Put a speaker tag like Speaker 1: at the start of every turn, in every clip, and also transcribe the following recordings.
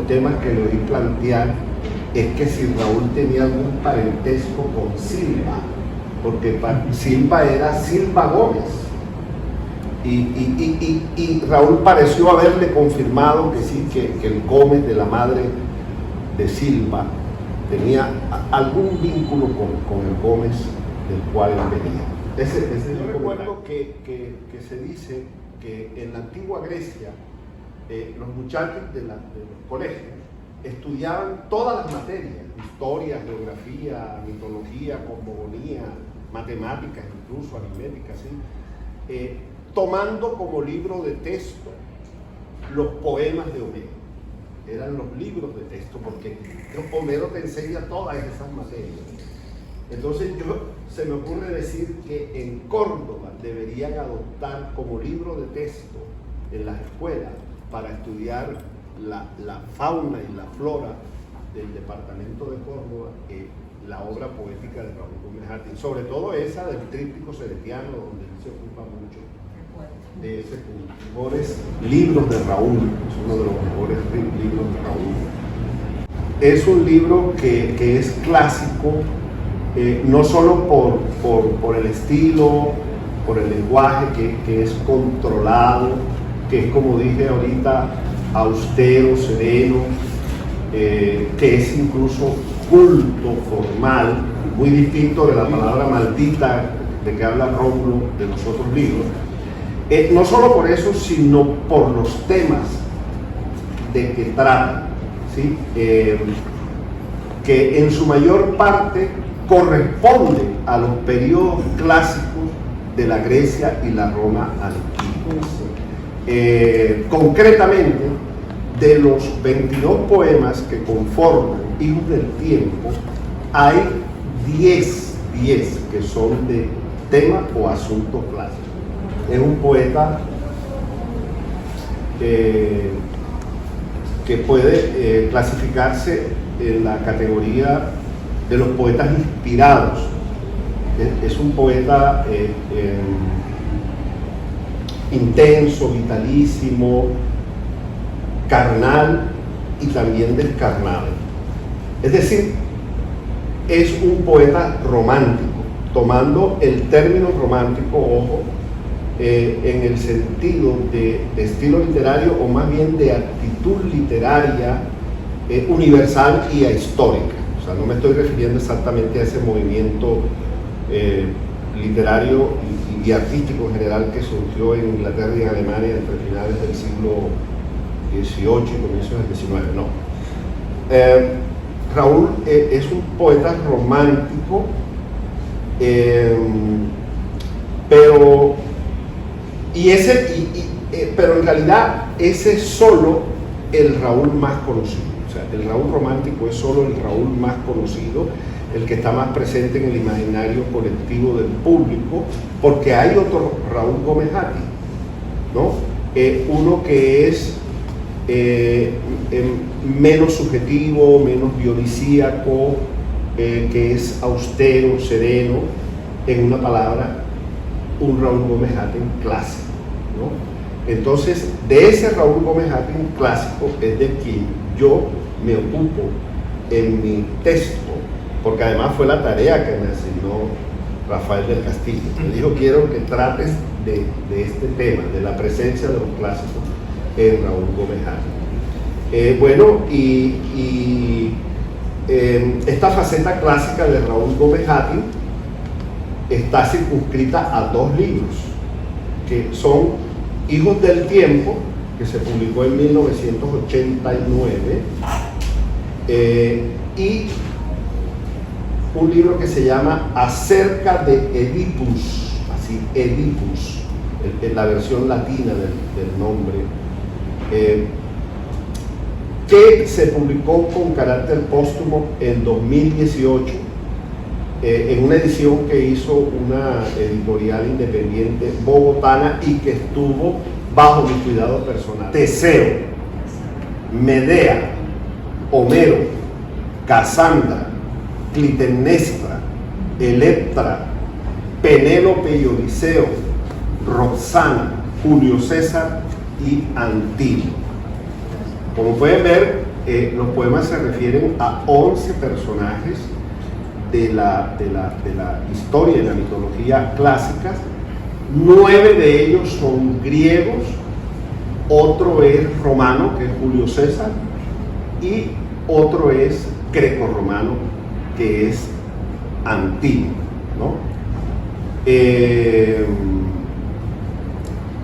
Speaker 1: temas que le oí plantear es que si Raúl tenía algún parentesco con Silva, porque Silva era Silva Gómez. Y Raúl pareció haberle confirmado que sí, que el Gómez de la madre de Silva tenía algún vínculo con el Gómez del cual él venía. Yo recuerdo que se dice que en la antigua Grecia los muchachos de los colegios estudiaban todas las materias, historia, geografía, mitología, cosmogonía, matemáticas, incluso aritmética, ¿sí? Tomando como libro de texto los poemas de Homero. Eran los libros de texto, porque Homero te enseña todas esas materias. Entonces se me ocurre decir que en Córdoba deberían adoptar como libro de texto en las escuelas para estudiar la fauna y la flora del departamento de Córdoba, la obra poética de Raúl Gómez Hattin, sobre todo esa del tríptico seretiano, donde él se ocupa mucho de ese punto. Los mejores libros de Raúl, es uno de los mejores libros de Raúl. Es un libro que es clásico, no solo por el estilo, por el lenguaje que es controlado, que es, como dije ahorita, austero, sereno, que es incluso culto, formal, muy distinto de la palabra maldita de que habla Rómulo de los otros libros. No solo por eso, sino por los temas de que trata, ¿sí? Que en su mayor parte corresponde a los periodos clásicos de la Grecia y la Roma antigua. Concretamente, de los 22 poemas que conforman Hijos del Tiempo, hay 10 que son de tema o asunto clásico. Es un poeta que puede clasificarse en la categoría de los poetas inspirados. Es un poeta intenso, vitalísimo, carnal y también descarnado. Es decir, es un poeta romántico, tomando el término romántico, ojo, en el sentido de estilo literario, o más bien de actitud literaria universal y histórica. O sea, no me estoy refiriendo exactamente a ese movimiento literario y artístico en general que surgió en Inglaterra y en Alemania entre finales del siglo XVIII y comienzos del XIX, no. Raúl es un poeta romántico, pero en realidad ese es solo el Raúl más conocido. O sea, el Raúl romántico es solo el Raúl más conocido, el que está más presente en el imaginario colectivo del público, porque hay otro Raúl Gómez Hattin, ¿no? Uno que es menos subjetivo, menos dionisíaco, que es austero, sereno, en una palabra, un Raúl Gómez Hattin clásico, ¿no? Entonces, de ese Raúl Gómez Hattin clásico es de quien yo me ocupo en mi texto, porque además fue la tarea que me asignó Rafael del Castillo. Me dijo: quiero que trates de este tema, de la presencia de los clásicos en Raúl Gómez Hattin. Bueno, esta faceta clásica de Raúl Gómez Hattin está circunscrita a dos libros, que son Hijos del Tiempo, que se publicó en 1989, y un libro que se llama Acerca de Edipus, así, Edipus, en la versión latina del nombre, que se publicó con carácter póstumo en 2018, en una edición que hizo una editorial independiente bogotana y que estuvo bajo mi cuidado personal. Teseo, Medea, Homero, Casandra, Clitemnestra, Electra, Penélope y Odiseo, Roxana, Julio César y Antíloco. Como pueden ver, los poemas se refieren a 11 personajes de la historia y la mitología clásicas. 9 de ellos son griegos, otro es romano, que es Julio César, y otro es grecorromano, que es Antígono, ¿no?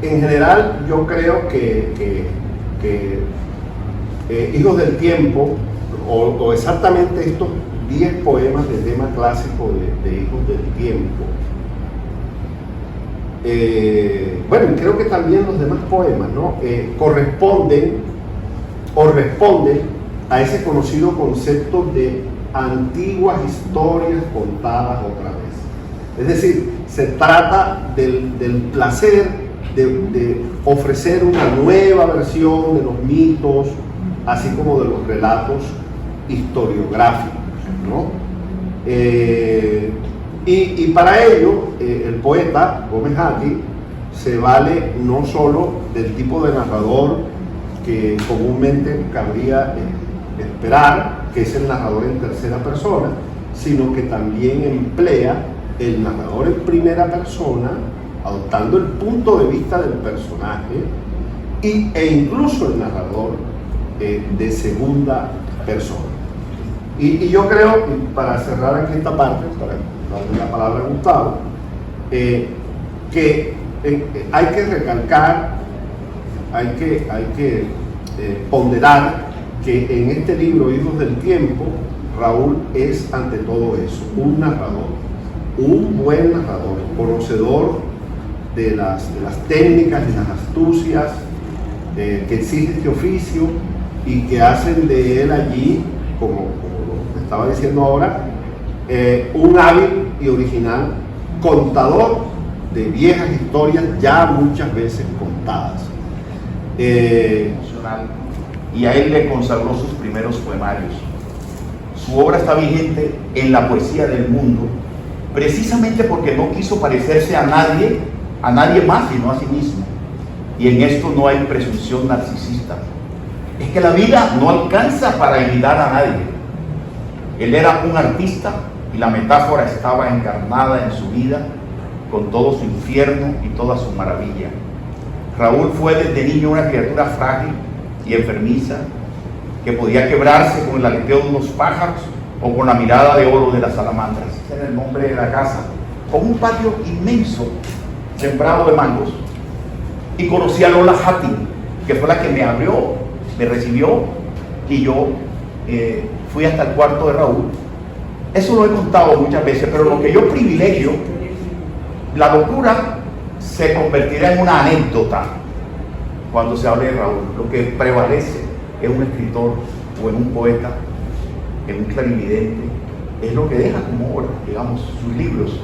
Speaker 1: En general, yo creo que Hijos del Tiempo, o exactamente estos 10 poemas de tema clásico de Hijos del Tiempo, bueno, creo que también los demás poemas, ¿no? Corresponden o responden a ese conocido concepto de antiguas historias contadas otra vez. Es decir, se trata del placer de ofrecer una nueva versión de los mitos, así como de los relatos historiográficos, ¿no? Y para ello, el poeta Gómez Hatti se vale no solo del tipo de narrador que comúnmente cabría esperar, que es el narrador en tercera persona, sino que también emplea el narrador en primera persona, adoptando el punto de vista del personaje, e incluso el narrador de segunda persona. Y yo creo, para cerrar aquí esta parte, para darle la palabra a Gustavo, que hay que recalcar, hay que ponderar que en este libro, Hijos del Tiempo, Raúl es ante todo eso, un narrador, un buen narrador, conocedor de las técnicas y las astucias que exige este oficio y que hacen de él allí, como lo estaba diciendo ahora, un hábil y original contador de viejas historias ya muchas veces contadas.
Speaker 2: Y a él le consagró sus primeros poemarios. Su obra está vigente en la poesía del mundo, precisamente porque no quiso parecerse a nadie más, sino a sí mismo. Y en esto no hay presunción narcisista. Es que la vida no alcanza para imitar a nadie. Él era un artista y la metáfora estaba encarnada en su vida, con todo su infierno y toda su maravilla. Raúl fue desde niño una criatura frágil y enfermiza, que podía quebrarse con el aleteo de unos pájaros o con la mirada de oro de las salamandras. Ese era el nombre de la casa, con un patio inmenso sembrado de mangos. Y conocí a Lola Hatti, que fue la que me abrió, me recibió, y yo fui hasta el cuarto de Raúl. Eso lo he contado muchas veces, pero lo que yo privilegio, la locura se convertirá en una anécdota cuando se hable de Raúl. Lo que prevalece en un escritor o en un poeta, en un clarividente, es lo que deja como obra, digamos, sus libros.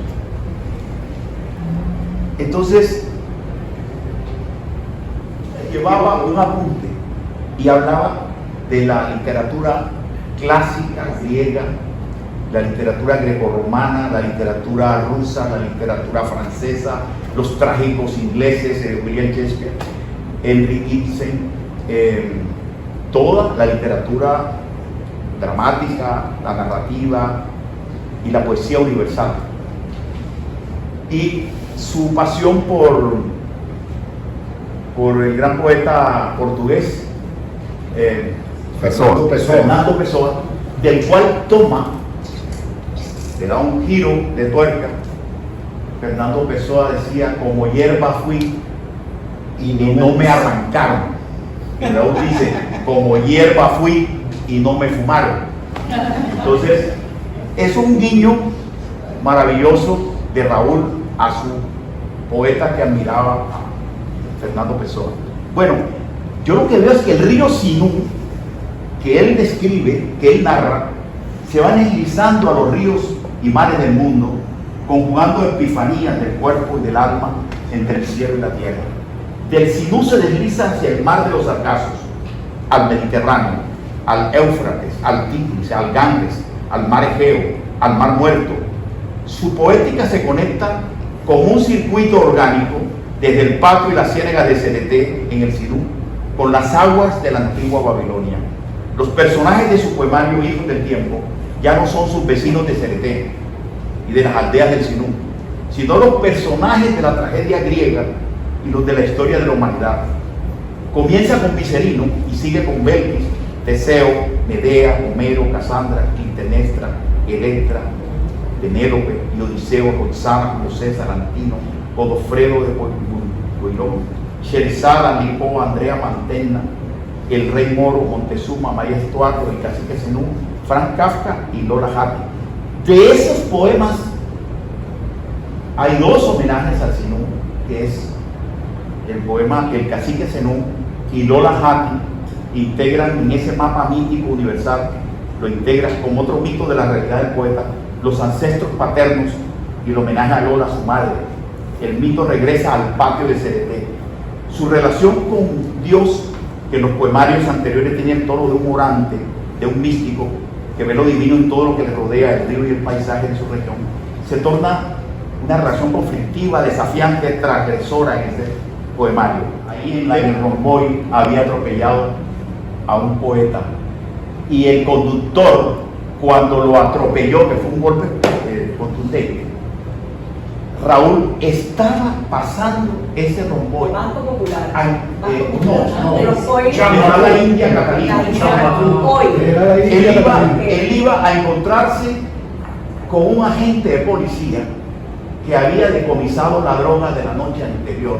Speaker 2: Entonces, llevaba un apunte y hablaba de la literatura clásica griega, la literatura grecorromana, la literatura rusa, la literatura francesa, los trágicos ingleses, William Shakespeare, Henry Ibsen, toda la literatura dramática, la narrativa y la poesía universal. Y su pasión por el gran poeta portugués Fernando Pessoa, del cual le da un giro de tuerca. Fernando Pessoa decía: como hierba fui y no me arrancaron. Y Raúl dice: como hierba fui y no me fumaron. Entonces, es un guiño maravilloso de Raúl a su poeta que admiraba, Fernando Pessoa. Bueno, yo lo que veo es que el río Sinú, que él describe, que él narra, se va deslizando a los ríos y mares del mundo, conjugando epifanías del cuerpo y del alma entre el cielo y la tierra. Del Sinú se desliza hacia el mar de los Sargazos, al Mediterráneo, al Éufrates, al Tigris, al Ganges, al mar Egeo, al mar Muerto. Su poética se conecta con un circuito orgánico desde el Pato y la ciénaga de Cereté en el Sinú, con las aguas de la antigua Babilonia. Los personajes de su poemario Hijos del Tiempo ya no son sus vecinos de Cereté y de las aldeas del Sinú, sino los personajes de la tragedia griega y los de la historia de la humanidad. Comienza con Viserino y sigue con Belkis, Teseo, Medea, Homero, Casandra, Clitemnestra, Electra, Penélope y Odiseo, Roxana, José, Salantino, Godofredo de Boirón, Sherazada, Lipo, Andrea Mantegna, el rey Moro, Montezuma, María Estuardo, el cacique Zenú, Franz Kafka y Lola Hattie. De esos poemas hay dos homenajes al Zenú, que es el poema El cacique Zenú y Lola Hattie, integran en ese mapa mítico universal, lo integran con otro mito de la realidad del poeta, los ancestros paternos y el homenaje a Lola, su madre. El mito regresa al patio de Cereté. Su relación con Dios, que en los poemarios anteriores tenía el tono de un orante, de un místico, que ve lo divino en todo lo que le rodea, el río y el paisaje de su región, se torna una relación conflictiva, desafiante, transgresora en este poemario. Ahí en el Romboy había atropellado a un poeta y el conductor, cuando lo atropelló, que fue un golpe contundente, Raúl estaba pasando ese Romboy.
Speaker 3: Banco Popular.
Speaker 2: Llamaba la India Catalina. Él iba a encontrarse con un agente de policía que había decomisado la droga de la noche anterior.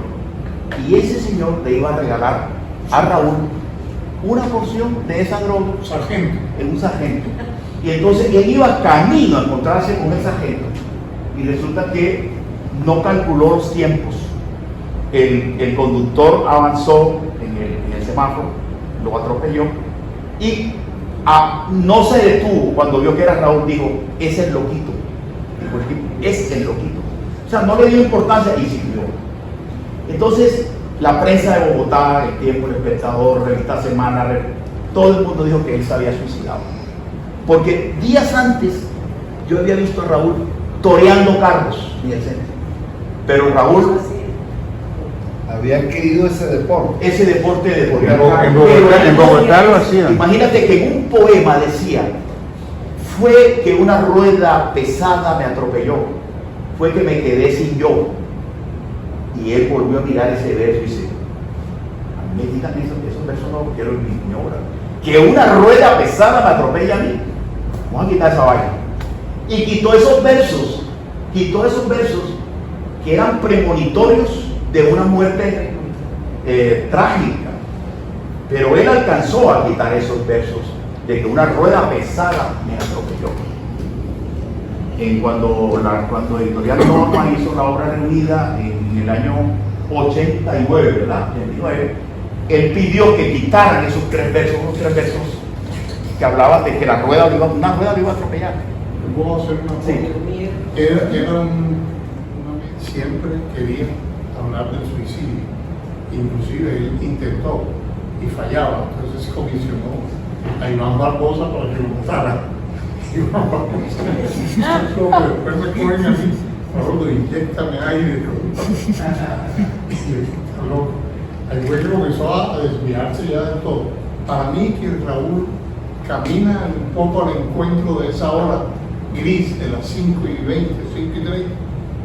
Speaker 2: Y ese señor le iba a regalar a Raúl una porción de esa droga. Un sargento. Y entonces él iba camino a encontrarse con el sargento. Y resulta que no calculó los tiempos. El conductor avanzó en el semáforo, lo atropelló y no se detuvo. Cuando vio que era Raúl, dijo: es el loquito. Dijo el tipo: es el loquito. O sea, no le dio importancia y siguió. Entonces, la prensa de Bogotá, El Tiempo, El Espectador, Revista Semana, todo el mundo dijo que él se había suicidado. Porque días antes yo había visto a Raúl toreando carros en el centro. Pero Raúl
Speaker 1: había adquirido ese deporte.
Speaker 2: Ese deporte de torear carros.
Speaker 4: En Bogotá lo hacía.
Speaker 2: Imagínate que en un poema decía: fue que una rueda pesada me atropelló, fue que me quedé sin yo. Y él volvió a mirar ese verso y dice: a mí me digan esos versos no los quiero en mi obra. Que una rueda pesada me atropella a mí. Vamos a quitar esa vaina. Y quitó esos versos que eran premonitorios de una muerte trágica. Pero él alcanzó a quitar esos versos de que una rueda pesada me atropelló. Cuando Editorial Norma hizo la obra reunida en el año 89, ¿verdad? 89, él pidió que quitaran esos tres versos que hablaban de que una rueda lo iba a atropellar.
Speaker 5: ¿Puedo hacer una foto?
Speaker 2: Sí.
Speaker 5: Siempre quería hablar del suicidio. Inclusive él intentó y fallaba. Entonces comisionó a Iván Barbosa para que lo votara. Iván Barbosa. Después me cogen a mí, Raúl, inyéctame aire. Ahí fue que comenzó a desviarse ya de todo. Para mí que Raúl camina un poco al encuentro de esa hora gris de las 5:20, 5:30,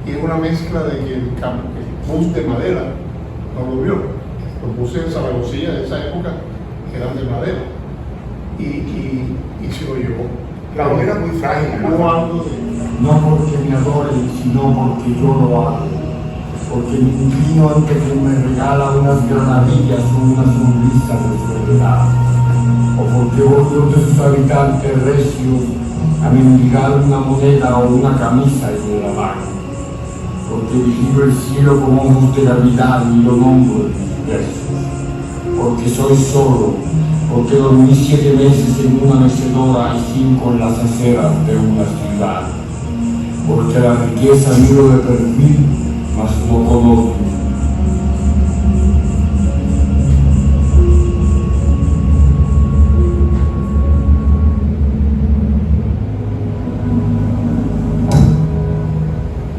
Speaker 5: y es una mezcla de que el bus de madera no lo vio. Los buses de Zaragozilla de esa época eran de madera y se lo llevó.
Speaker 2: Claro, era muy frágil.
Speaker 6: No porque me adoren, sino porque yo lo hago. Porque me inclino ante quien me regala unas granadillas o una sonrisa de soledad. O porque odio de sus habitantes recios a mendigar una moneda o una camisa en la mano. Porque vigilo el cielo con ojos de Navidad y lo nombro en mis versos. Porque soy solo, porque dormí 7 meses en una mecedora y 5 en las aceras de una ciudad. Porque la riqueza miro de perfil, mas no conozco.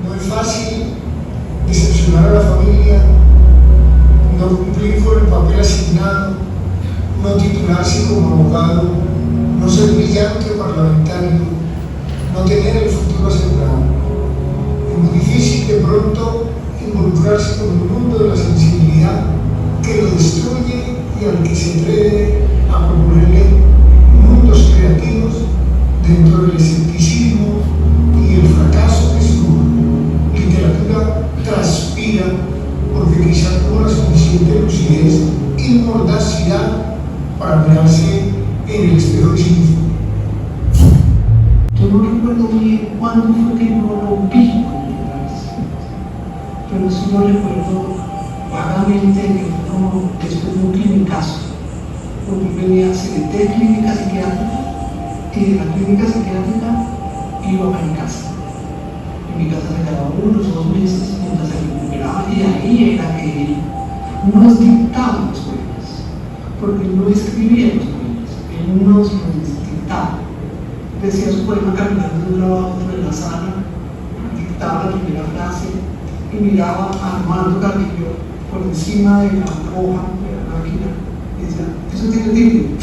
Speaker 7: No es fácil decepcionar a la familia, no cumplir con el papel asignado, no titularse como abogado parlamentario, no tener el futuro asegurado. Es muy difícil de pronto involucrarse con el mundo de la sensibilidad que lo destruye y al que se atreve a proponerle mundos creativos dentro del escepticismo y el fracaso que su literatura transpira, porque quizá tuvo la suficiente lucidez y mordacidad para mirarse en el espejo de sí mismo.
Speaker 3: Yo no recuerdo muy bien cuándo fue que yo lo vi por primera vez, pero sí lo recuerdo vagamente que fue como después de un clinicazo, porque venía a CDT, clínica psiquiátrica, y de la clínica psiquiátrica iba a mi casa. En mi casa se quedaba 1 o 2 meses mientras se recuperaba, y ahí era que nos dictaba los poemas, porque él no escribía los poemas, él nos los dictaba. Decía su poema caminando de un lado a otro en la sala, dictaba la primera frase y miraba a Armando Carrillo por encima de la hoja de la máquina y decía, eso tiene título.